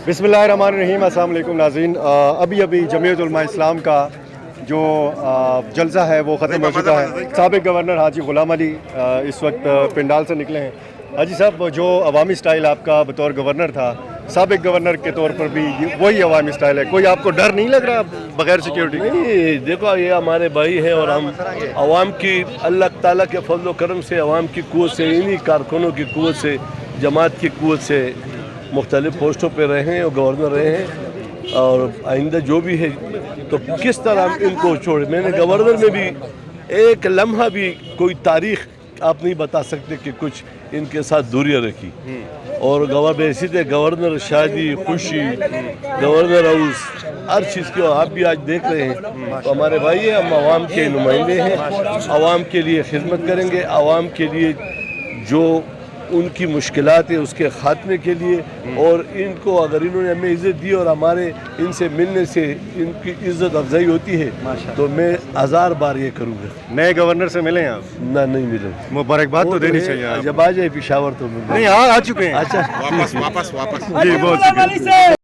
बिस्मिल्लाहिर्रहमानिर्रहीम। अस्सलाम वालेकुम नाज़रीन। अभी जमीयत उलमा इस्लाम का जो जलसा है वो ख़त्म हो चुका है। साबिक़ गवर्नर हाजी ग़ुलाम अली इस वक्त पिंडाल से निकले हैं। हाजी साहब, जो अवामी स्टाइल आपका बतौर गवर्नर था, साबिक़ गवर्नर के तौर पर भी वही अवामी स्टाइल है, कोई आपको डर नहीं लग रहा बगैर सिक्योरिटी? नहीं, देखो ये हमारे भाई हैं और हम आवाम की अल्लाह ताला के फजल करम से, आवाम की कुव्वत से, इन्हीं कारकुनों की कुव्वत से, जमात की कुव्वत से मुख्तलिफ पोस्टों पे रहे हैं और गवर्नर रहे हैं और आइंदा जो भी है। तो किस तरह इनको छोड़े? मैंने गवर्नर में भी एक लम्हा भी कोई तारीख आप नहीं बता सकते कि कुछ इनके साथ दूरियां रखी। और गवर्नर शादी खुशी, गवर्नर हाउस, हर चीज़ को आप भी आज देख रहे हैं। तो हमारे भाई हैं, हम आवाम के नुमाइंदे हैं, आवाम के लिए खिदमत करेंगे, आवाम के लिए जो उनकी मुश्किलात है उसके ख़ात्मे के लिए। और इनको अगर इन्होंने हमें इज़्ज़त दी और हमारे इनसे मिलने से इनकी इज़्ज़त अफजाई होती है तो मैं 1000 बार ये करूँगा। नए गवर्नर से मिले हैं आप? ना, नहीं मिले। मुबारकबाद तो देनी चाहिए आप। जब आ जाए पेशावर तो नहीं, आ चुके हैं। अच्छा, वापस जी, बहुत शुक्रिया।